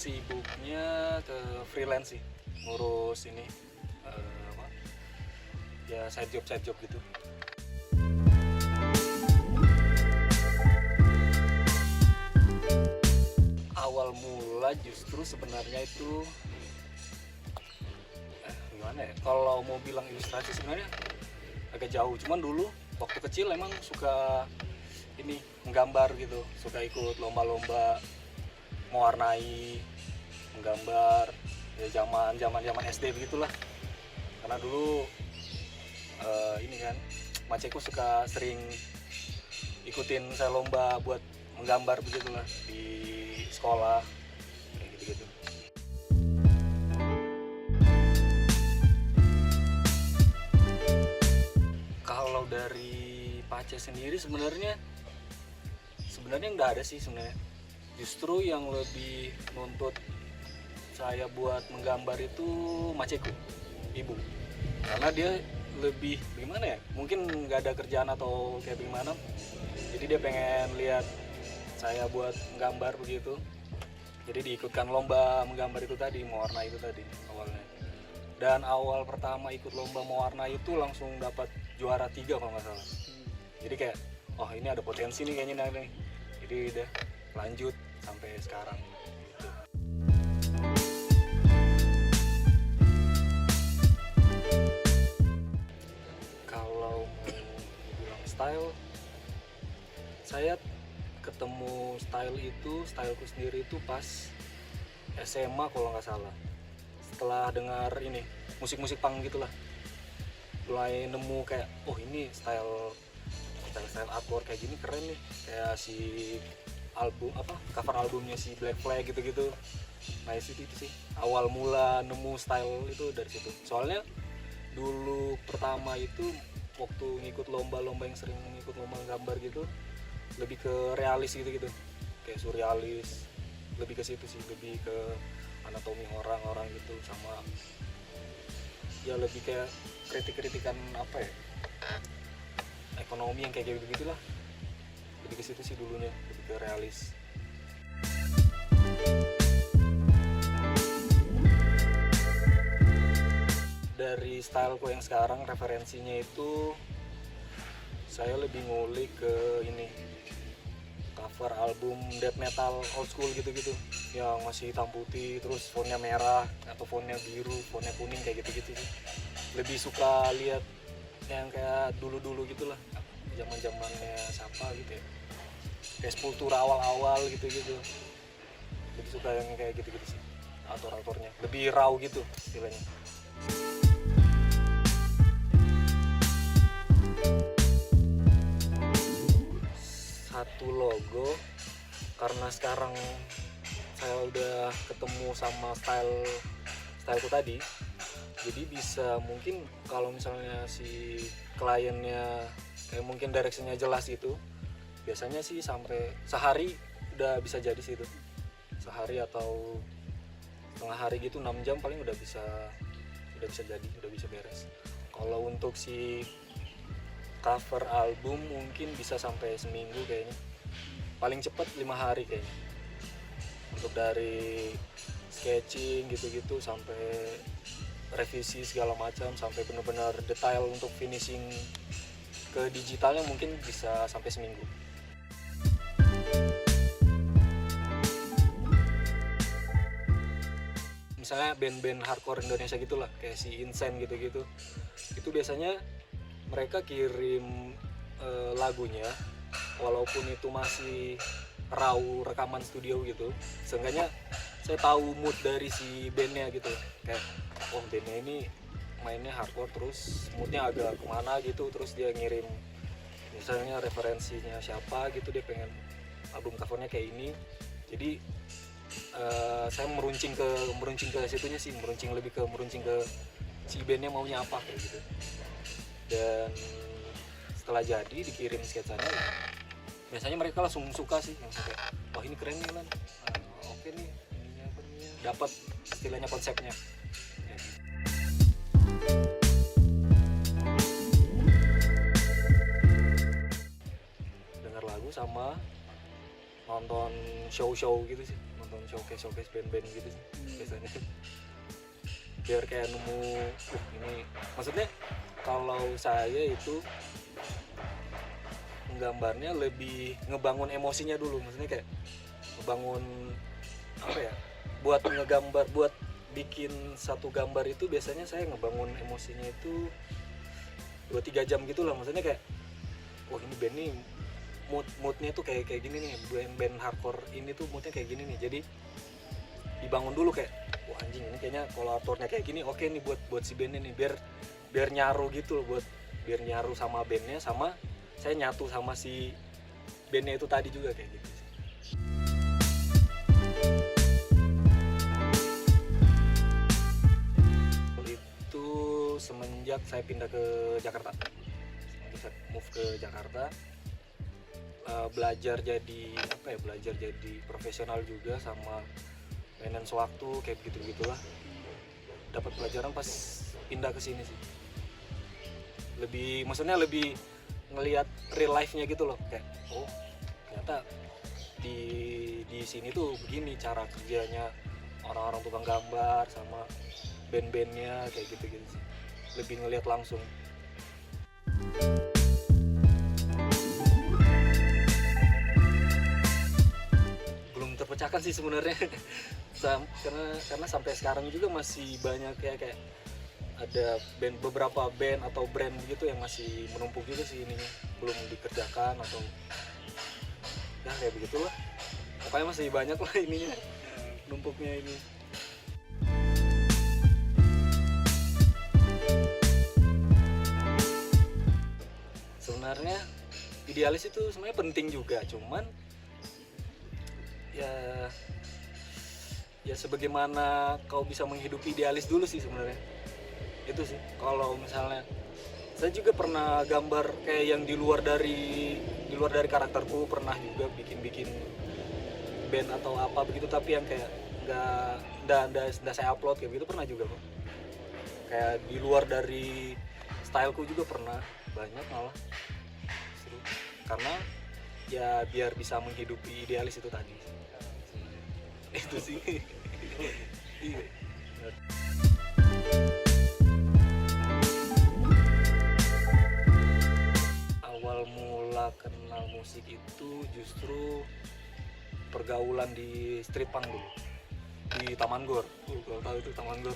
sibuknya ke freelance sih, ngurus ini apa ya, side job gitu. Awal mula justru sebenarnya itu gimana ya, kalau mau bilang ilustrasi sebenarnya agak jauh, cuman dulu waktu kecil emang suka ini menggambar gitu, suka ikut lomba-lomba mewarnai, menggambar ya, zaman SD begitulah. Karena dulu ini kan Maceku suka sering ikutin saya lomba buat menggambar begitulah di sekolah kayak gitu-gitu. Kalau dari Pace sendiri sebenarnya nggak ada sih sebenarnya. Justru yang lebih nuntut saya buat menggambar itu Maceku, ibu. Karena dia lebih gimana ya, mungkin nggak ada kerjaan atau kayak gimana, jadi dia pengen lihat saya buat menggambar begitu. Jadi diikutkan lomba menggambar itu tadi, mewarna itu tadi awalnya. Dan awal pertama ikut lomba mewarna itu langsung dapat juara 3 kalau nggak salah. Jadi kayak, oh ini ada potensi nih kayaknya nih. Jadi udah lanjut sampai sekarang gitu. Kalau mau bilang style, saya ketemu styleku sendiri itu pas SMA kalau nggak salah. Setelah dengar ini musik-musik punk gitulah, mulai nemu kayak, oh ini style artwork kayak gini keren nih, kayak si album apa, cover albumnya si Black Flag gitu-gitu. Nah itu sih awal mula nemu style itu dari situ. Soalnya dulu pertama itu waktu ngikut lomba-lomba, yang sering ngikut lomba gambar gitu, lebih ke realis gitu-gitu, kayak surrealis, lebih ke situ sih, lebih ke anatomi orang-orang gitu, sama ya lebih kayak kritik-kritikan apa ya, ekonomi yang kayak gitu lah, lebih ke situ sih dulunya, lebih ke realis. Dari styleku yang sekarang, referensinya itu saya lebih ngulik ke ini, cover album death metal old school gitu-gitu, yang masih hitam putih terus fontnya merah atau fontnya biru, fontnya kuning kayak gitu-gitu sih. Lebih suka lihat yang kayak dulu-dulu gitulah, zaman-zamannya siapa gitu ya, kayak Sepultura awal-awal gitu-gitu. Lebih suka yang kayak gitu-gitu sih, autor-autornya lebih raw gitu istilahnya. Satu logo, karena sekarang saya udah ketemu sama styleku tadi, jadi bisa mungkin kalau misalnya si kliennya kayak mungkin directionnya jelas itu, biasanya sih sampai sehari udah bisa jadi sih itu, sehari atau setengah hari gitu, 6 jam paling udah bisa jadi, udah bisa beres. Kalau untuk si cover album mungkin bisa sampai seminggu kayaknya, paling cepat 5 hari kayaknya, untuk dari sketching gitu-gitu sampai revisi segala macam, sampai benar-benar detail untuk finishing ke digitalnya mungkin bisa sampai seminggu. Misalnya band-band hardcore Indonesia gitulah, kayak si Insane gitu-gitu, itu biasanya mereka kirim lagunya, walaupun itu masih raw rekaman studio gitu, seenggaknya saya tahu mood dari si bandnya gitu, kayak oh bandnya ini mainnya hardcore terus moodnya agak kemana gitu, terus dia ngirim misalnya referensinya siapa gitu, dia pengen album covernya kayak ini. Jadi saya meruncing ke situnya sih, lebih ke meruncing ke si bandnya maunya apa kayak gitu. Dan setelah jadi dikirim sketsanya, biasanya mereka langsung suka sih, langsung kayak wah ini keren nih Lan, oke nih ininya, dapat istilahnya konsepnya. Dengar lagu sama nonton show gitu sih, nonton showcase band-band gitu sih biasanya. Biar kayak nemu ini, maksudnya kalau saya itu nggambarnya lebih ngebangun emosinya dulu, maksudnya kayak ngebangun apa ya, buat ngegambar, buat bikin satu gambar itu biasanya saya ngebangun emosinya itu 2-3 jam gitu lah, maksudnya kayak wah ini band nih moodnya tuh kayak gini nih, band hardcore ini tuh moodnya kayak gini nih, jadi dibangun dulu kayak wah anjing ini kayaknya kalau aktornya kayak gini oke nih buat si bandnya nih, biar nyaru gitu loh, biar nyaru sama bandnya, sama saya nyatu sama si bandnya itu tadi juga kayak gitu. Itu semenjak saya pindah ke Jakarta, semenjak saya move ke Jakarta, belajar jadi profesional juga sama finance waktu kayak gitulah. Dapat pelajaran pas pindah ke sini sih. Maksudnya lebih ngelihat real life-nya gitu loh, kayak oh ternyata di sini tuh begini cara kerjanya orang-orang tukang gambar sama band-bandnya kayak gitu sih. Lebih ngelihat langsung. Belum terpecahkan sih sebenarnya. karena sampai sekarang juga masih banyak kayak ada beberapa band atau brand gitu yang masih menumpuk juga sih ininya, belum dikerjakan atau ya kayak begitulah, pokoknya masih banyak lah ininya, numpuknya ini. Sebenarnya idealis itu sebenarnya penting juga, cuman ya sebagaimana kau bisa menghidupi idealis dulu sih sebenarnya. Itu sih, kalau misalnya saya juga pernah gambar kayak yang di luar dari karakterku, pernah juga bikin band atau apa begitu, tapi yang kayak nggak saya upload kayak gitu pernah juga kok. Kayak di luar dari styleku juga pernah, banyak malah. Seru. Karena ya biar bisa menghidupi idealis itu tadi. Itu sih. Iya. Awal mula kenal musik itu justru pergaulan di street punk dulu, di Taman Gor. Kalau tahu itu Taman Gor.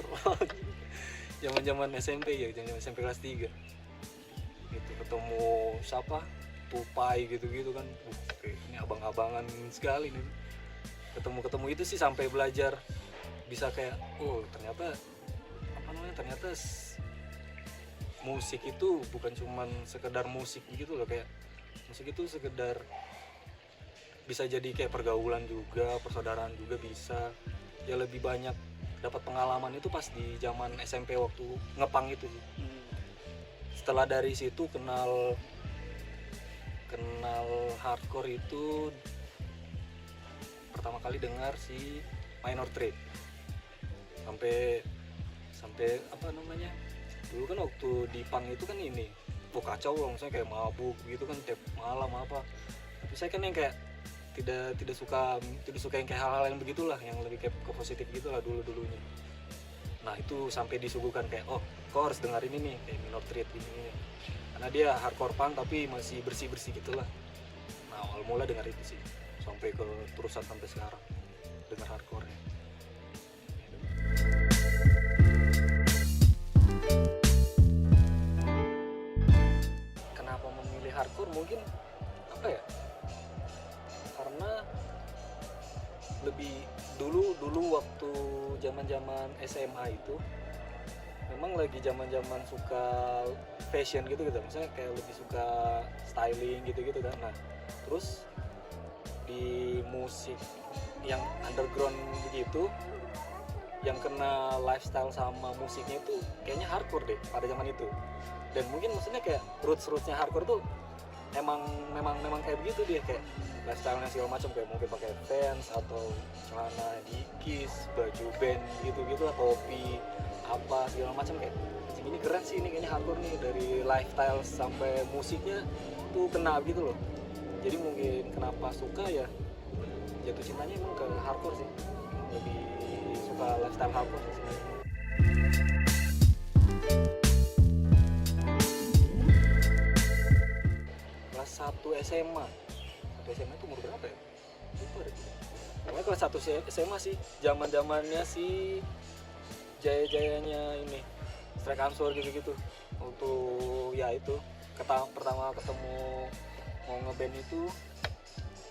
Zaman SMP ya, zaman SMP kelas 3. Gitu ketemu siapa? Tupai gitu kan. Ini abang-abangan sekali nih. Ketemu itu sih sampai belajar bisa kayak ternyata musik itu bukan cuman sekedar musik gitu loh, kayak musik itu sekedar bisa jadi kayak pergaulan juga, persaudaraan juga bisa. Ya lebih banyak dapat pengalaman itu pas di zaman SMP waktu ngepang itu sih. Setelah dari situ kenal hardcore itu pertama kali dengar si Minor Threat. Sampai apa namanya, dulu kan waktu di punk itu kan ini kacau loh, misalnya kayak mabuk gitu kan tiap malam apa, tapi saya kan yang kayak tidak suka yang kayak hal-hal yang begitulah, yang lebih kayak ke positif gitulah dulunya. Nah itu sampai disuguhkan kayak kau harus dengar ini nih, kayak Minor Threat ini karena dia hardcore punk tapi masih bersih gitulah. Nah awal mula dengar itu sih, sampai ke terusan sampai sekarang dengar hardcore-nya. Kenapa memilih hardcore? Mungkin apa ya, karena lebih dulu waktu zaman SMA itu memang lagi zaman suka fashion gitu, misalnya kayak lebih suka styling gitu kan. Nah terus di musik yang underground begitu, yang kena lifestyle sama musiknya itu kayaknya hardcore deh pada zaman itu. Dan mungkin maksudnya kayak rootsnya hardcore tuh memang kayak begitu dia, kayak lifestyle-nya segala macam, kayak mungkin pakai Vans atau celana Dickies, baju band gitu, topi apa segala macam, kayak ini keren sih, ini kayaknya hardcore nih, dari lifestyle sampai musiknya tuh kena gitu loh. Jadi mungkin kenapa suka ya, jatuh cintanya emang ke hardcore sih. lebih suka lifestyle hardcore sih sebenarnya. Kelas 1 SMA. 1 SMA itu umur berapa ya? Lupa deh. Namanya kelas 1 SMA sih, zaman-zamannya sih jaya-jayanya ini Strike Answer gitu-gitu. Untuk ya itu pertama ketemu mau ngeband itu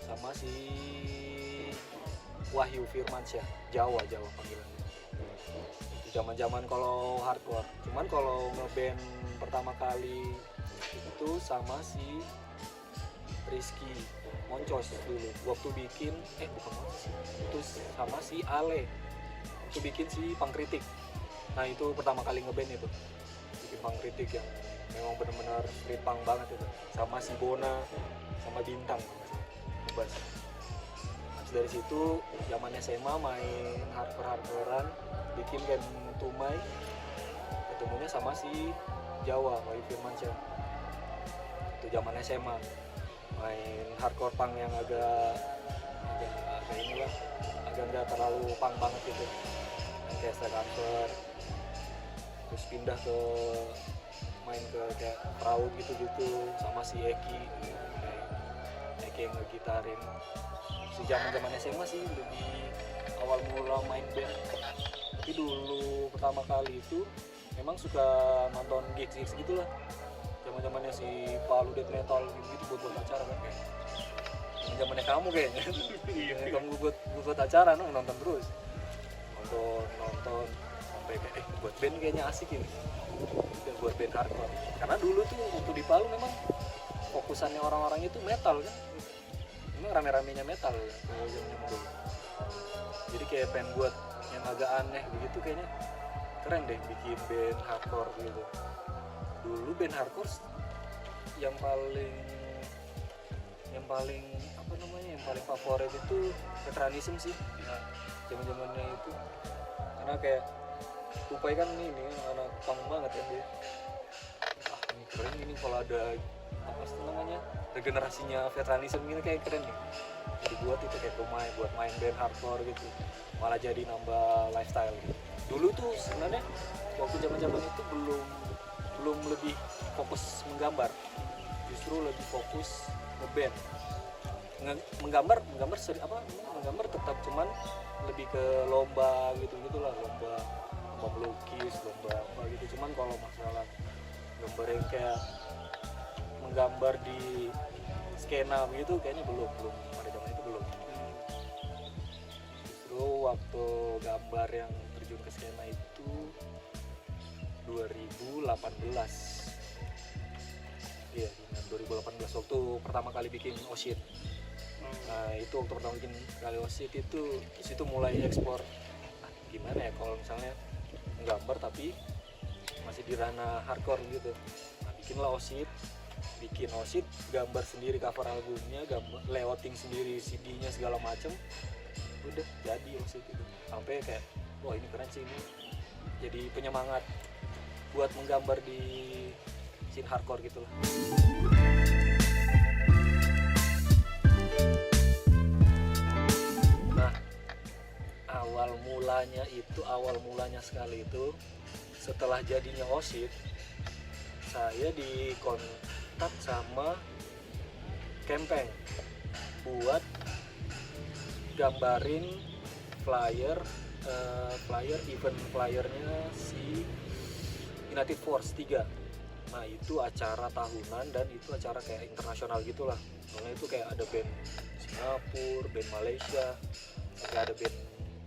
sama si Wahyu Firmansyah, Jawa panggilannya. Zaman-zaman kalau hardcore. Cuman kalau ngeband pertama kali itu sama si Rizky Moncos dulu. Waktu bikin bukan Moncos sih. Itu sama si Ale. Itu bikin si Pangkritik. Nah, itu pertama kali ngeband itu. Bikin Pangkritik yang memang benar-benar street punk banget itu. Sama si Bona, sama Bintang. Bebas. Habis dari situ zaman SMA main hardcore-hardcorean, bikin band Tumai. Ketemunya sama si Jawa, Wahyu Firmansyah. Itu zaman SMA. Main hardcore punk yang agak inilah, agak nggak terlalu punk banget gitu, yang kayak Strike Answer. Terus pindah ke main ke kayak Raut gitu sama si Eki yang ngegitarin. Si zaman SMA sih lebih awal mula main band. Tapi dulu pertama kali itu memang suka nonton gigs gitulah. Zaman-zamannya si Palu Death Metal gitu buat acara kan, kayak zamannya kamu kayaknya. Kamu buat acara nonton terus, nonton sampai kayak buat band kayaknya asik ini, buat band hardcore. Karena dulu tuh waktu di Palu memang fokusannya orang-orang itu metal kan, memang rame-ramenya metal kalau zaman dulu. Jadi kayak pengen buat yang agak aneh begitu, kayaknya keren deh bikin band hardcore gitu. Dulu band hardcore yang paling apa namanya, yang paling favorit itu Veteransim sih. Nah, zaman-zamannya itu karena kayak Tupai kan ini anak punk banget kan dia. Ini keren ini kalau ada apa sih namanya, regenerasinya Veteransim ini kayak keren nih. Jadi buat itu kayak Tumai buat main band hardcore gitu, malah jadi nambah lifestyle gitu. Dulu tuh sebenarnya waktu zaman-zaman itu belum lebih fokus menggambar, justru lebih fokus ngeband. Menggambar tetap, cuman lebih ke lomba gitulah, lomba melukis, lomba apa gitu. Cuman kalau masalah gambar yang kayak menggambar di skena gitu kayaknya belum pada zaman itu belum. Justru waktu gambar yang terjun ke skena itu 2018. Iya, 2018 waktu pertama kali bikin Oshit. Nah, itu waktu pertama bikin kali Oshit itu di situ mulai ekspor. Gimana ya kalau misalnya nggambar tapi masih di ranah hardcore gitu. Nah, bikinlah Oshit, gambar sendiri cover albumnya, gambar layouting sendiri CD-nya segala macem. Udah jadi Oshit itu. Sampai kayak wah ini keren sih, ini jadi penyemangat buat menggambar di scene hardcore gitu lah. Nah, awal mulanya sekali itu setelah jadinya Oshit, saya dikontak sama Kempeng buat gambarin flyer event flyernya si United Force 3. Nah, itu acara tahunan dan itu acara kayak internasional gitulah. Soalnya itu kayak ada band Singapura, band Malaysia, kayak ada band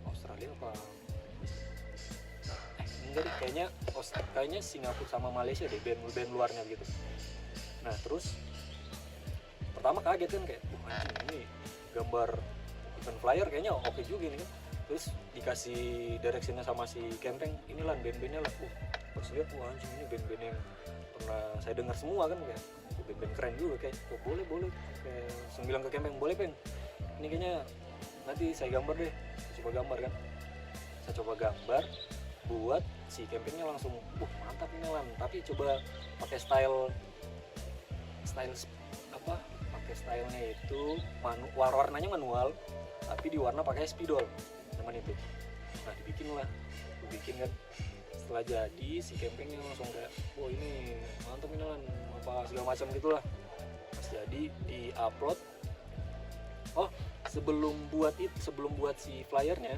Australia apa? Enggak deh, kayaknya Singapura sama Malaysia deh, band luarnya gitu. Nah, terus pertama kaget kan, kayak anjing ini gambar event flyer kayaknya oke juga nih kan. Terus dikasih directionnya sama si Kempeng, inilah band-bandnya lah. Pas lihat anjing ini band-band yang pernah saya dengar semua kan, kayak band-band keren juga, kayak boleh kayak saya bilang ke Kempeng, boleh Peng, ini kayaknya nanti saya gambar deh. Saya coba gambar kan, saya coba gambar buat si Kempengnya langsung mantap ini lan, tapi coba pakai style apa, pakai stylenya itu warnanya manual tapi diwarna pakai spidol. zaman itu. Nah dibikin kan, setelah jadi si campingnya langsung kayak wah ini mantap ini lan apa segala macam gitulah. Pas jadi di upload, sebelum buat si flyernya,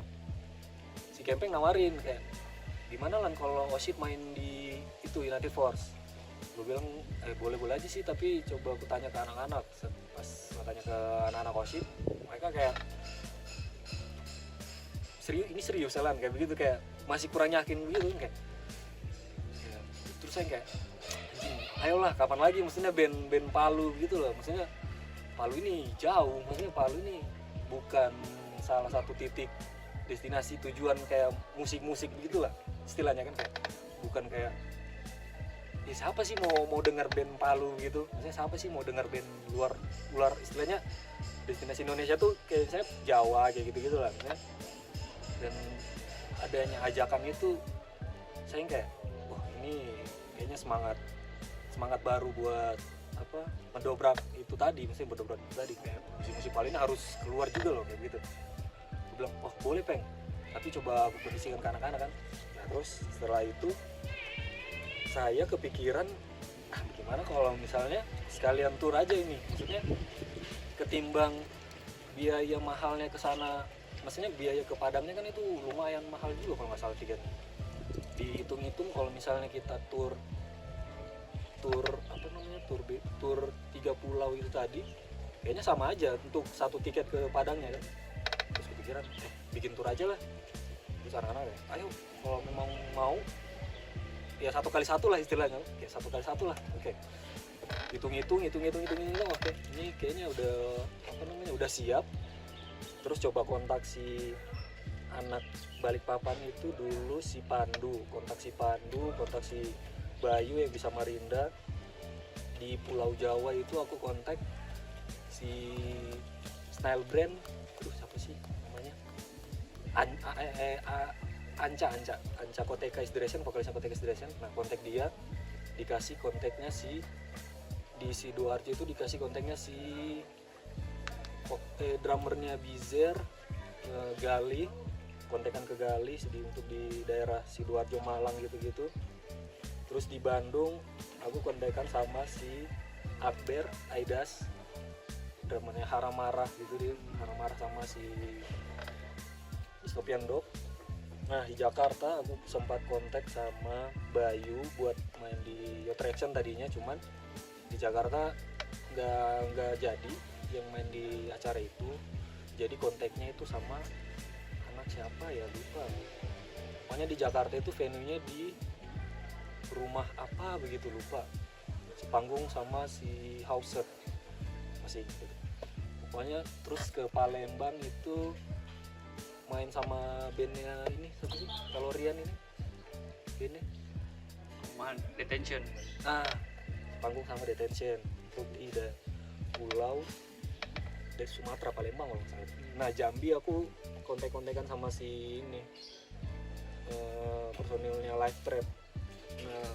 si camping nawarin kayak gimana lan kalau Oship main di itu United Force. Gue bilang boleh aja sih, tapi coba aku tanya ke anak-anak. Pas tanya ke anak-anak Oship, mereka kayak serius lan kayak begitu, kayak masih kurang yakin begitu kayak ya. Terus saya kayak ayolah kapan lagi, maksudnya band Palu gitu loh, maksudnya Palu ini jauh, maksudnya Palu ini bukan salah satu titik destinasi tujuan kayak musik begitulah istilahnya kan, kayak bukan kayak ya siapa sih mau dengar band Palu gitu, maksudnya siapa sih mau dengar band luar istilahnya destinasi Indonesia tuh kayak saya Jawa kayak gitu lah maksudnya. Dan adanya ajakan itu saya kayak wah ini kayaknya semangat baru buat apa mendobrak itu tadi, maksudnya mendobrak itu tadi kayak musik Palu ini harus keluar juga loh kayak gitu. Aku bilang boleh Peng, tapi coba aku kondisikan ke anak-anak kan. Nah terus setelah itu saya kepikiran gimana kalau misalnya sekalian tur aja ini, maksudnya ketimbang biaya mahalnya ke sana, maksudnya biaya ke Padangnya kan itu lumayan mahal juga kalau nggak salah tiketnya. Dihitung-hitung kalau misalnya kita tur apa namanya tur 3 pulau itu tadi kayaknya sama aja untuk satu tiket ke Padangnya kan. Terus kepikiran bikin tur aja lah. Terus anak-anak ya ayo kalau memang mau ya 1 kali 1 lah istilahnya, kayak 1 kali 1 lah. Oke. Hitung-hitung oke. Ini kayaknya udah siap. Terus coba kontak si anak Balikpapan itu dulu, si Pandu, kontak si Bayu yang bisa Samarinda. Di Pulau Jawa itu aku kontak si Style Brand, siapa sih namanya, Anca Koteka Isdresen, vokalisnya Koteka Isdresen. Nah kontak dia, dikasih kontaknya di Sidoarjo itu dikasih kontaknya si drummernya Bizer, Gali, kontekan ke Gali untuk di daerah Sidoarjo Malang gitu. Terus di Bandung aku kontekan sama si Akber Aidas, drummernya Haramarah gitu dia, Haramarah sama si Dystopian Dog. Nah di Jakarta aku sempat kontak sama Bayu buat main di Your Traction tadinya, cuman di Jakarta nggak jadi yang main di acara itu. Jadi kontaknya itu sama anak siapa ya lupa. Pokoknya di Jakarta itu venue-nya di rumah apa begitu lupa. Sepanggung sama si Hauser masih gitu. Pokoknya terus ke Palembang itu main sama bandnya ini siapa sih? Kalau Rian ini bandnya Detention. panggung sama Detention. Terus di pulau dari Sumatera, Palembang kalau nggak salah. Nah Jambi aku kontak-kontakan sama si ini personilnya Live Trap. Nah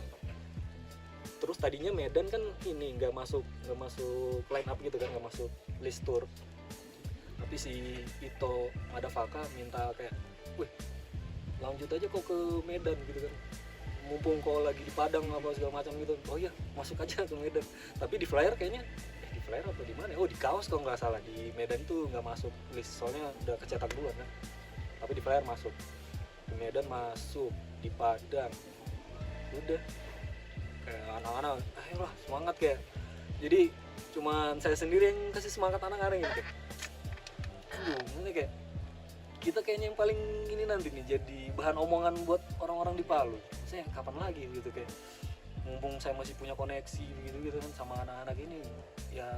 terus tadinya Medan kan ini nggak masuk line up gitu kan, nggak masuk list tour. Tapi si Ito Madafaka minta kayak, wih lanjut aja kok ke Medan gitu kan, mumpung kok lagi di Padang apa segala macam gitu. Oh iya masuk aja ke Medan. Tapi di flyer kayaknya di flyer apa di mana? Oh di kaos kalau nggak salah, di Medan tuh nggak masuk list soalnya udah kecetak duluan kan. Tapi di flyer masuk, di Medan masuk, di Padang udah kayak anak-anak ayolah semangat kayak. Jadi cuman saya sendiri yang kasih semangat anak-anak gitu. Ini kayak kita kayaknya yang paling ini nanti nih jadi bahan omongan buat orang-orang di Palu. Saya kapan lagi gitu kayak mumpung saya masih punya koneksi gitu kan sama anak-anak ini ya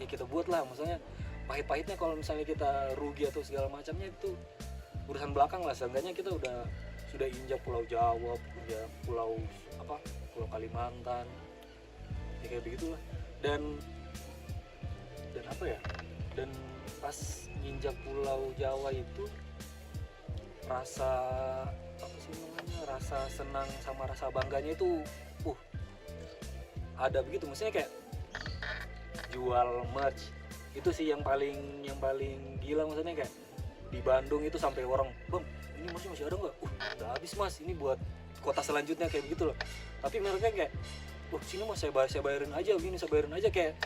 kita buat lah. Maksudnya pahit-pahitnya kalau misalnya kita rugi atau segala macamnya itu urusan belakang lah. Seenggaknya kita sudah injak Pulau Jawa, Pulau Kalimantan ya kayak begitulah. Dan apa ya, dan pas injak Pulau Jawa itu rasa rasa senang sama rasa bangganya itu ada begitu. Maksudnya kayak jual merch itu sih yang paling gila. Maksudnya kayak di Bandung itu sampai orang, bang ini masih ada nggak? Udah habis mas, ini buat kota selanjutnya kayak begitu loh. Tapi mereka kayak, sini mas saya bayarin aja, gini saya bayarin aja, kayak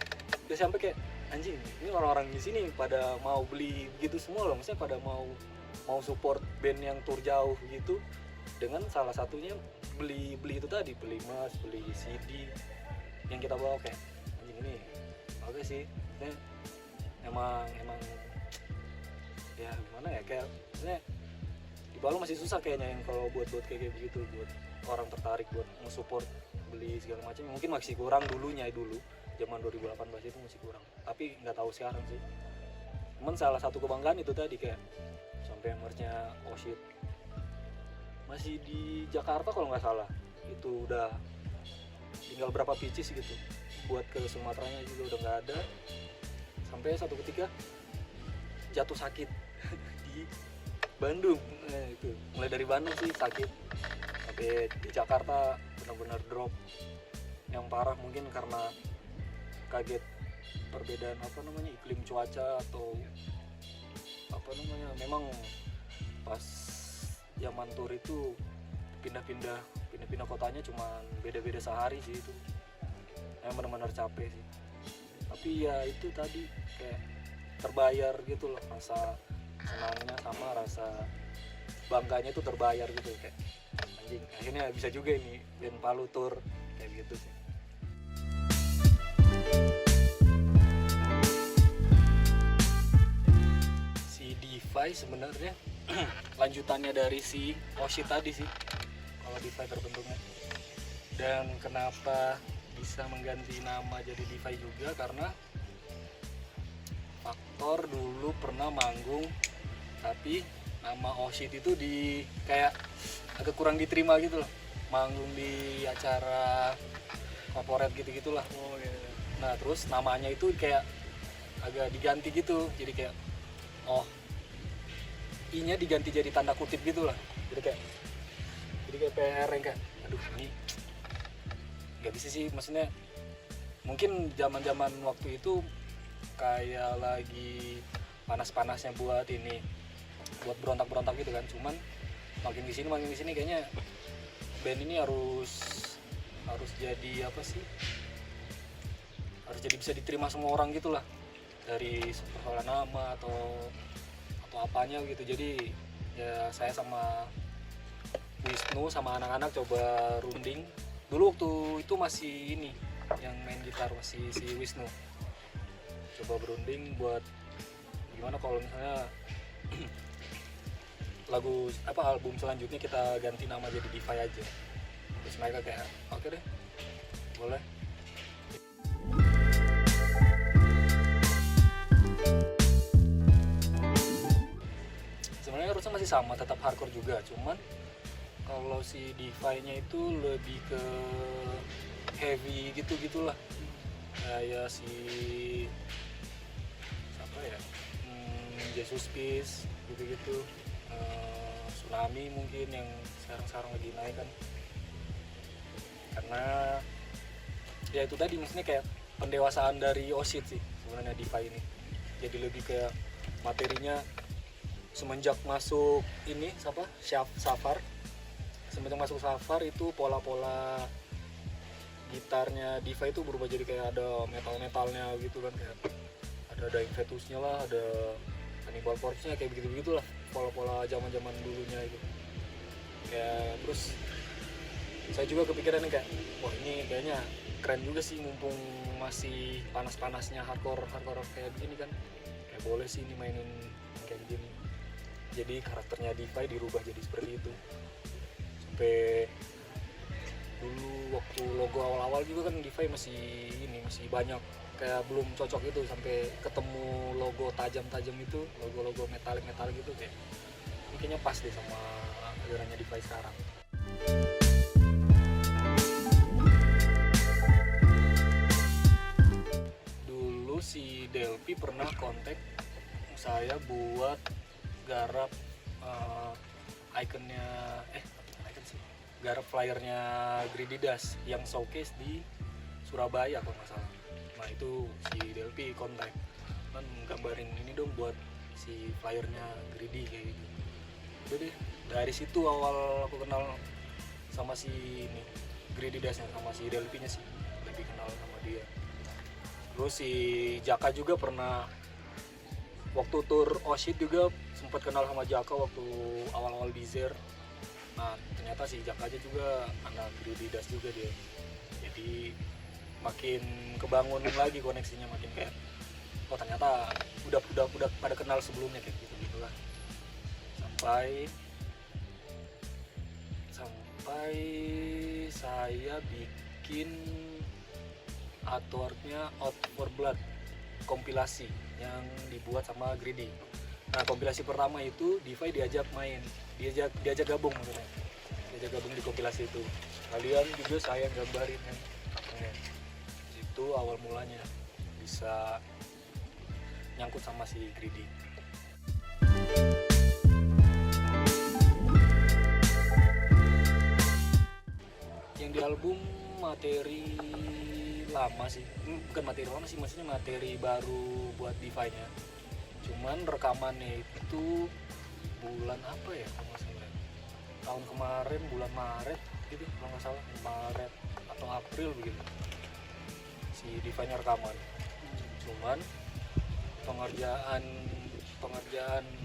udah sampai kayak anjing, ini orang-orang di sini pada mau beli gitu semua loh, maksudnya pada mau support band yang tur jauh gitu, dengan salah satunya beli itu tadi, beli emas, beli CD yang kita bawa. Kayak anjing, ini oke sih, ini emang ya gimana ya, kayak maksudnya di Palu masih susah kayaknya yang kalau buat kayak begitu, buat orang tertarik buat nge-support beli segala macam. Mungkin masih kurang dulu zaman 2018 itu masih kurang, tapi nggak tahu sekarang sih. Cuman salah satu kebanggaan itu tadi, kayak sampai merchnya Oshit masih di Jakarta kalau nggak salah, itu udah tinggal berapa pieces gitu, buat ke Sumateranya juga udah nggak ada. Sampai satu ketika jatuh sakit di Bandung. Nah, itu mulai dari Bandung sih sakit, sampai di Jakarta benar-benar drop yang parah, mungkin karena kaget perbedaan iklim cuaca atau memang pas zaman tur itu pindah-pindah kotanya cuma beda-beda sehari sih, itu yang benar-benar capek sih. Tapi ya itu tadi kayak terbayar gitu loh, rasa senangnya sama rasa bangganya itu terbayar gitu, kayak anjing akhirnya bisa juga ini band Palu tour kayak gitu sih. Si Defy sebenarnya lanjutannya dari si Oshit tadi sih kalau Defy terbentuknya. Dan kenapa bisa mengganti nama jadi Defy juga, karena faktor dulu pernah manggung tapi nama Oshit itu kayak agak kurang diterima gitu loh, manggung di acara corporate gitu-gitulah. Nah terus namanya itu kayak agak diganti gitu, jadi kayak I-nya diganti jadi tanda kutip gitu lah, jadi kayak PR yang kayak aduh ini nggak bisa sih, maksudnya mungkin zaman waktu itu kayak lagi panas-panasnya buat berontak gitu kan. Cuman makin kesini kayaknya band ini harus jadi apa sih, harus jadi bisa diterima semua orang gitu lah, dari persoalan nama atau apanya gitu. Jadi ya saya sama Wisnu sama anak-anak coba runding dulu, waktu itu masih ini yang main gitar masih si Wisnu, coba berunding buat gimana kalau misalnya album selanjutnya kita ganti nama jadi Defy aja. Terus mereka kayak oke deh, boleh. Sebenarnya harusnya masih sama, tetap hardcore juga, cuman kalau si Defy-nya itu lebih ke heavy gitu-gitulah. Kayak si siapa ya, Jesus Peace gitu-gitu, Tsunami mungkin yang sekarang lagi naik kan. Karena ya itu tadi, maksudnya kayak pendewasaan dari Oshit sih sebenarnya Defy ini. Jadi lebih kayak materinya semenjak masuk ini Safar itu pola-pola gitarnya Defy itu berubah jadi kayak ada metal-metalnya gitu kan, kayak ada Inventusnya lah, ada Cannibal Corpse-nya, kayak begitu-begitu lah pola-pola zaman-zaman dulunya itu. Kayak terus saya juga kepikiran kayak wah ini kayaknya keren juga sih, mumpung masih panas-panasnya hardcore kayak begini kan, kayak boleh sih ini mainin kayak begini. Jadi karakternya Defy dirubah jadi seperti itu. Sampai dulu waktu logo awal-awal juga kan Defy masih banyak kayak belum cocok itu, sampai ketemu logo tajam-tajam itu, logo metalik gitu, kayak ini kayaknya pas deh sama alirannya Defy sekarang. Dulu si Delphi pernah kontak saya buat garap garap flyernya Greedy Dust yang showcase di Surabaya kalau nggak salah. Nah itu si Delphi kontak kan, gambarin ini dong buat si flyernya Greedy kayak gitu. Udah deh, dari situ awal aku kenal sama si ini Greedy Dasnya, sama si Delphi-nya sih lebih kenal sama dia. Terus si Jaka juga pernah waktu tour Oshit juga sempat kenal sama Jaka waktu awal-awal Deezer. Nah ternyata si Jaka aja juga anak Greedy Das juga dia. Jadi makin kebangun lagi koneksinya, makin kayak oh ternyata udah pada kenal sebelumnya kayak gitu gitulah. Sampai saya bikin artworknya Out for Blood kompilasi yang dibuat sama Greedy. Nah kompilasi pertama itu Devi diajak main, diajak gabung maksudnya, diajak gabung di kompilasi itu. Kalian juga saya yang gambarin kan, itu awal mulanya bisa nyangkut sama si Greedy. Yang di album materi lama sih, bukan materi lama sih, maksudnya materi baru buat Devi-nya. Cuman rekamannya itu bulan apa ya kalau nggak salah, tahun kemarin bulan Maret gitu kalau nggak salah, Maret atau April begitu si Devi-nya rekaman. Cuman pengerjaan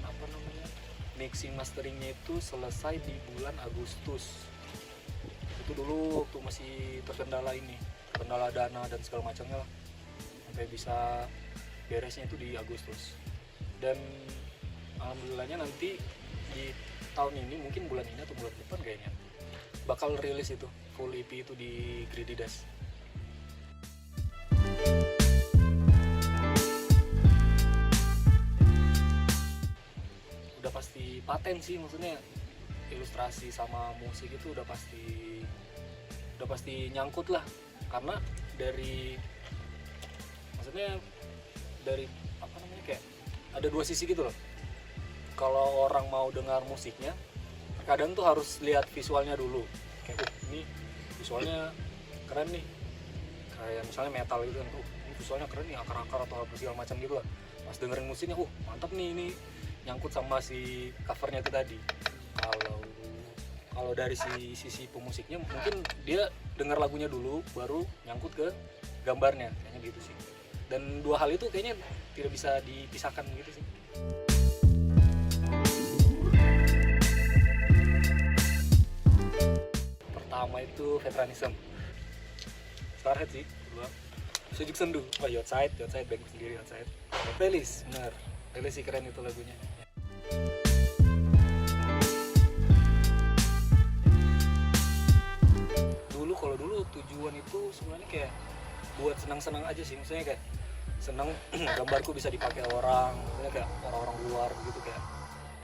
apa namanya, mixing masteringnya itu selesai di bulan Agustus. Itu dulu waktu masih terkendala dana dan segala macamnya lah, sampai bisa beresnya itu di Agustus. Dan alhamdulillahnya nanti di tahun ini, mungkin bulan ini atau bulan depan kayaknya, bakal rilis itu full EP itu di Greedy Das. Udah pasti paten sih, maksudnya ilustrasi sama musik itu udah pasti nyangkut lah, karena dari apa namanya, kayak ada dua sisi gitu loh. Kalau orang mau dengar musiknya, kadang tuh harus lihat visualnya dulu, kayak ini visualnya keren nih, kayak misalnya metal gitu kan, ini visualnya keren nih, akar-akar atau apa segala macam gitu lah. Pas dengerin musiknya, mantap nih, ini nyangkut sama si covernya itu tadi. Kalau dari sisi pemusiknya, mungkin dia denger lagunya dulu baru nyangkut ke gambarnya, kayaknya gitu sih. Dan dua hal itu kayaknya tidak bisa dipisahkan gitu sih. Pertama itu Veteranism, Starhead sih, kedua Sujuk Sendu, Outside back sendiri, Outside, Playlist, bener, Playlist sih keren itu lagunya. Kalau dulu tujuan itu sebenarnya kayak buat senang-senang aja sih, misalnya kayak senang gambarku bisa dipakai orang, misalnya kayak orang-orang luar gitu, kayak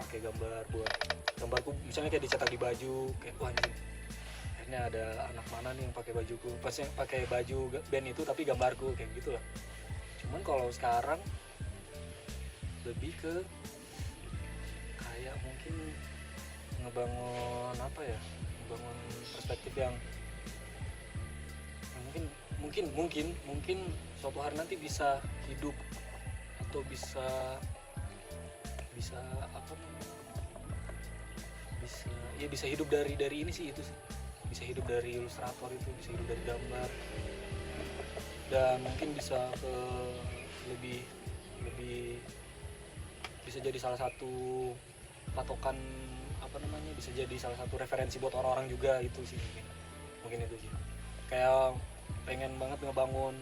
pakai gambar buat gambarku misalnya kayak dicetak di baju, kayak wah anjing, akhirnya ada anak mana nih yang pakai bajuku, pasnya pakai baju band itu tapi gambarku, kayak gitu lah. Cuman kalau sekarang lebih ke kayak mungkin ngebangun perspektif yang mungkin suatu hari nanti bisa hidup atau bisa apa namanya, bisa hidup dari ini sih, itu sih, bisa hidup dari ilustrator itu, bisa hidup dari gambar, dan mungkin bisa ke lebih bisa jadi salah satu patokan, apa namanya, bisa jadi salah satu referensi buat orang-orang juga, itu sih mungkin itu sih. Kayak pengen banget ngebangun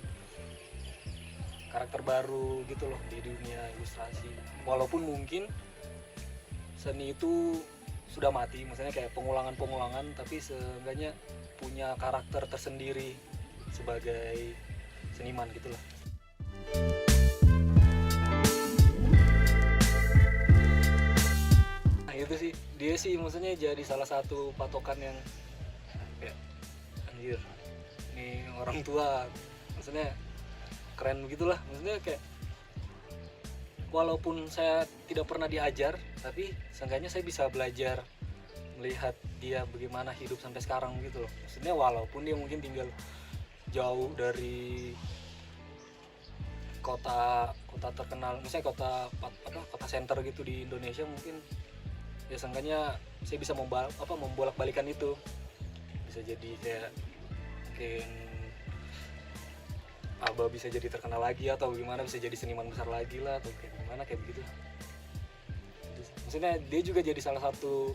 karakter baru gitu loh di dunia ilustrasi, walaupun mungkin seni itu sudah mati, maksudnya kayak pengulangan, tapi seenggaknya punya karakter tersendiri sebagai seniman gitu lah. Nah itu sih, dia sih maksudnya jadi salah satu patokan yang kayak anjir, nih orang tua maksudnya keren begitulah, maksudnya kayak walaupun saya tidak pernah diajar, tapi seenggaknya saya bisa belajar melihat dia bagaimana hidup sampai sekarang gitu loh. Maksudnya walaupun dia mungkin tinggal jauh dari kota terkenal, misalnya kota center gitu di Indonesia, mungkin ya seenggaknya saya bisa membolak-balikan itu, bisa jadi kayak mungkin Abah bisa jadi terkenal lagi atau gimana, bisa jadi seniman besar lagi lah atau kayak gimana kayak begitu. Maksudnya dia juga jadi salah satu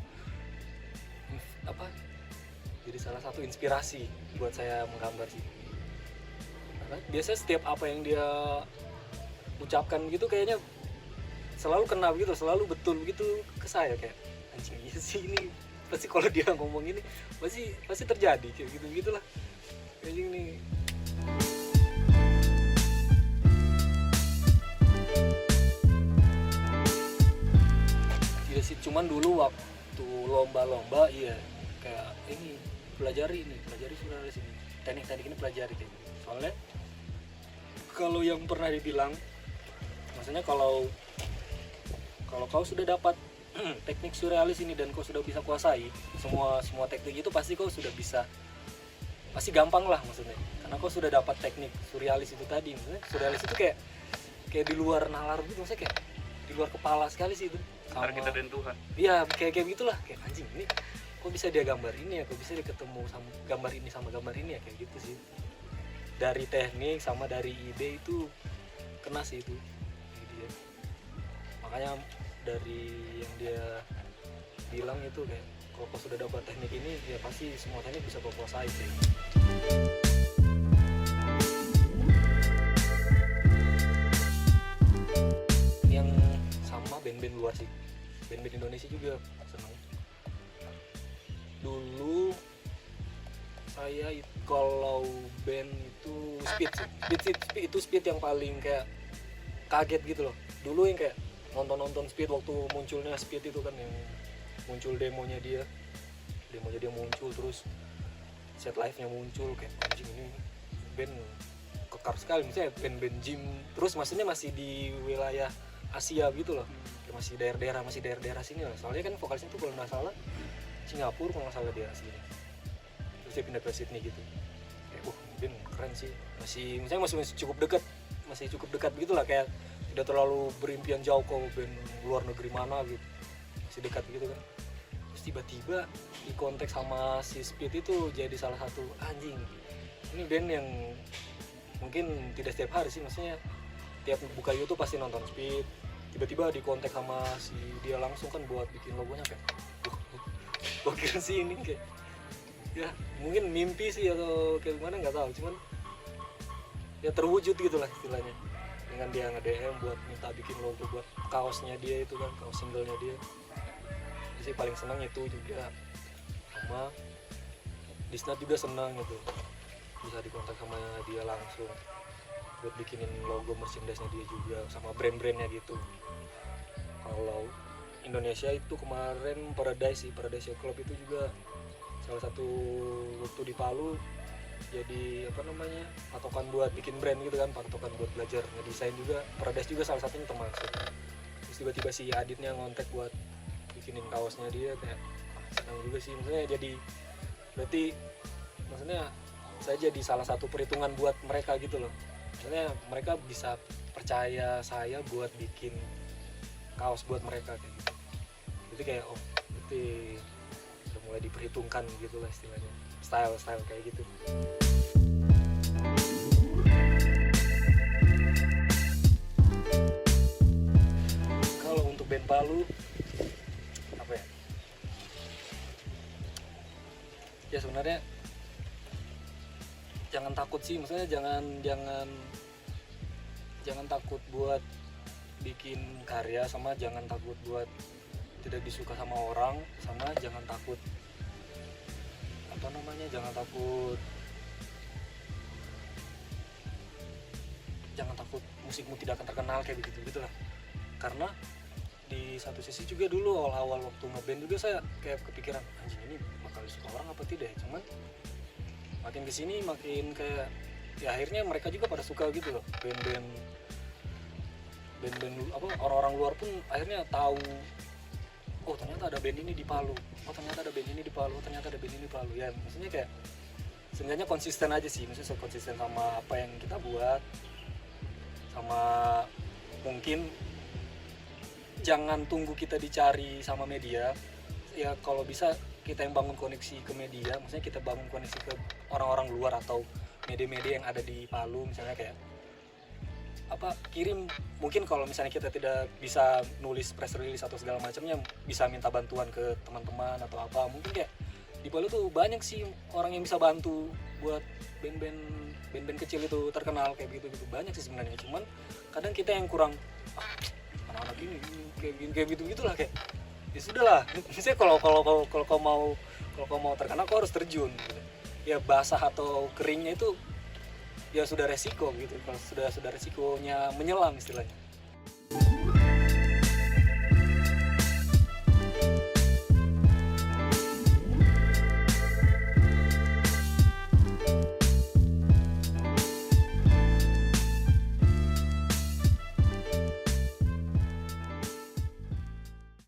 inspirasi buat saya menggambar sih. Karena biasanya setiap apa yang dia ucapkan gitu kayaknya selalu kena gitu, selalu betul gitu ke saya, kayak anjing iya sih, ini pasti kalau dia ngomong ini pasti terjadi kayak gitu gitulah anjing nih. Tidak sih, cuman dulu waktu lomba-lomba iya kayak ini pelajari surrealis ini, teknik ini pelajari kayak gitu. Soalnya kalau yang pernah dibilang, maksudnya kalau kau sudah dapat teknik surrealis ini dan kau sudah bisa kuasai semua teknik itu, pasti kau sudah bisa, pasti gampang lah maksudnya, karena kau sudah dapat teknik surrealis itu tadi. Maksudnya surrealis itu kayak di luar nalar gitu, maksudnya kayak di luar kepala sekali sih itu. Antara kita dan Tuhan. Iya kayak gitulah, kayak anjing ini kok bisa dia gambar ini ya, kok bisa dia ketemu sama gambar ini ya, kayak gitu sih. Dari teknik sama dari ide itu kena sih itu dia. Makanya dari yang dia bilang itu kayak kalau kau sudah dapat teknik ini ya pasti semua teknik bisa kau kuasai sih. Yang sama band-band luar sih, band-band Indonesia juga senang. Dulu saya kalau band itu Speed yang paling kayak kaget gitu loh. Dulu yang kayak nonton Speed waktu munculnya Speed itu kan, yang muncul demonya dia muncul, terus set live-nya muncul, kayak anjing ini band kekar sekali, misalnya band gym, terus maksudnya masih di wilayah Asia gitu loh, kayak masih daerah-daerah sini lah. Soalnya kan vokalisnya tuh kalau nggak salah Singapura, kalau nggak salah dia aslinya, terus dia pindah ke Sydney gitu. Kayak band keren sih, masih cukup dekat gitu lah, kayak tidak terlalu berimpian jauh ke band luar negeri mana gitu, masih dekat gitu kan. Terus tiba-tiba di konteks sama si Speed itu jadi salah satu anjing, ini band yang mungkin tidak setiap hari sih, maksudnya tiap buka YouTube pasti nonton Speed, tiba-tiba di kontak sama si dia langsung kan buat bikin logonya, kayak gua kira sih ini kayak ya mungkin mimpi sih atau kayak gimana nggak tahu, cuman ya terwujud gitulah istilahnya, dengan dia nge-DM buat minta bikin logo buat kaosnya dia itu kan, kaos singlenya dia. Jadi sih paling senang itu juga, sama Disnat juga senang gitu, bisa dikontak sama dia langsung buat bikinin logo merchandise-nya dia juga, sama brand-brandnya gitu. Kalau Indonesia itu kemarin Paradise Yacht Club itu juga salah satu waktu di Palu jadi patokan buat bikin brand gitu kan, patokan buat belajar ngedesain juga. Paradise juga salah satunya termasuk. Terus tiba-tiba si Aditnya ngontek buat bikinin kaosnya dia, kayak senang juga sih, maksudnya jadi berarti maksudnya saya jadi salah satu perhitungan buat mereka gitu loh. Maksudnya mereka bisa percaya saya buat bikin kaos buat mereka kayak gitu. Jadi kayak berarti udah mulai diperhitungkan gitu lah istilahnya, style kayak gitu. Kalau untuk band Palu apa ya sebenarnya jangan takut sih, maksudnya jangan takut buat bikin karya, sama jangan takut buat tidak disuka sama orang, sama jangan takut musikmu tidak akan terkenal kayak begitu gitulah. Karena di satu sisi juga dulu awal waktu ngeband juga saya kayak kepikiran anjing ini bakal disuka orang apa tidak ya, cuman makin kesini makin kayak ya akhirnya mereka juga pada suka gitu loh. Band-band orang-orang luar pun akhirnya tahu, oh ternyata ada band ini di Palu, ternyata ada band ini di Palu. Ya maksudnya kayak seenggaknya konsisten aja sih, maksudnya konsisten sama apa yang kita buat, Sama mungkin jangan tunggu kita dicari sama media, ya kalau bisa kita yang bangun koneksi ke media, maksudnya kita bangun koneksi ke orang-orang luar atau media-media yang ada di Palu, misalnya kayak kirim, mungkin kalau misalnya kita tidak bisa nulis press release atau segala macamnya, bisa minta bantuan ke teman-teman atau apa. Mungkin kayak di Palu tuh banyak sih orang yang bisa bantu buat band-band kecil itu terkenal kayak gitu banyak sih sebenarnya. Cuman kadang kita yang kurang anak-anak ini kayak gitu-gitulah, kayak ya sudahlah. Misalnya kalau kau mau terkenal kau harus terjun gitu. Ya basah atau keringnya itu ya sudah resiko gitu, kalau sudah resikonya menyelam istilahnya.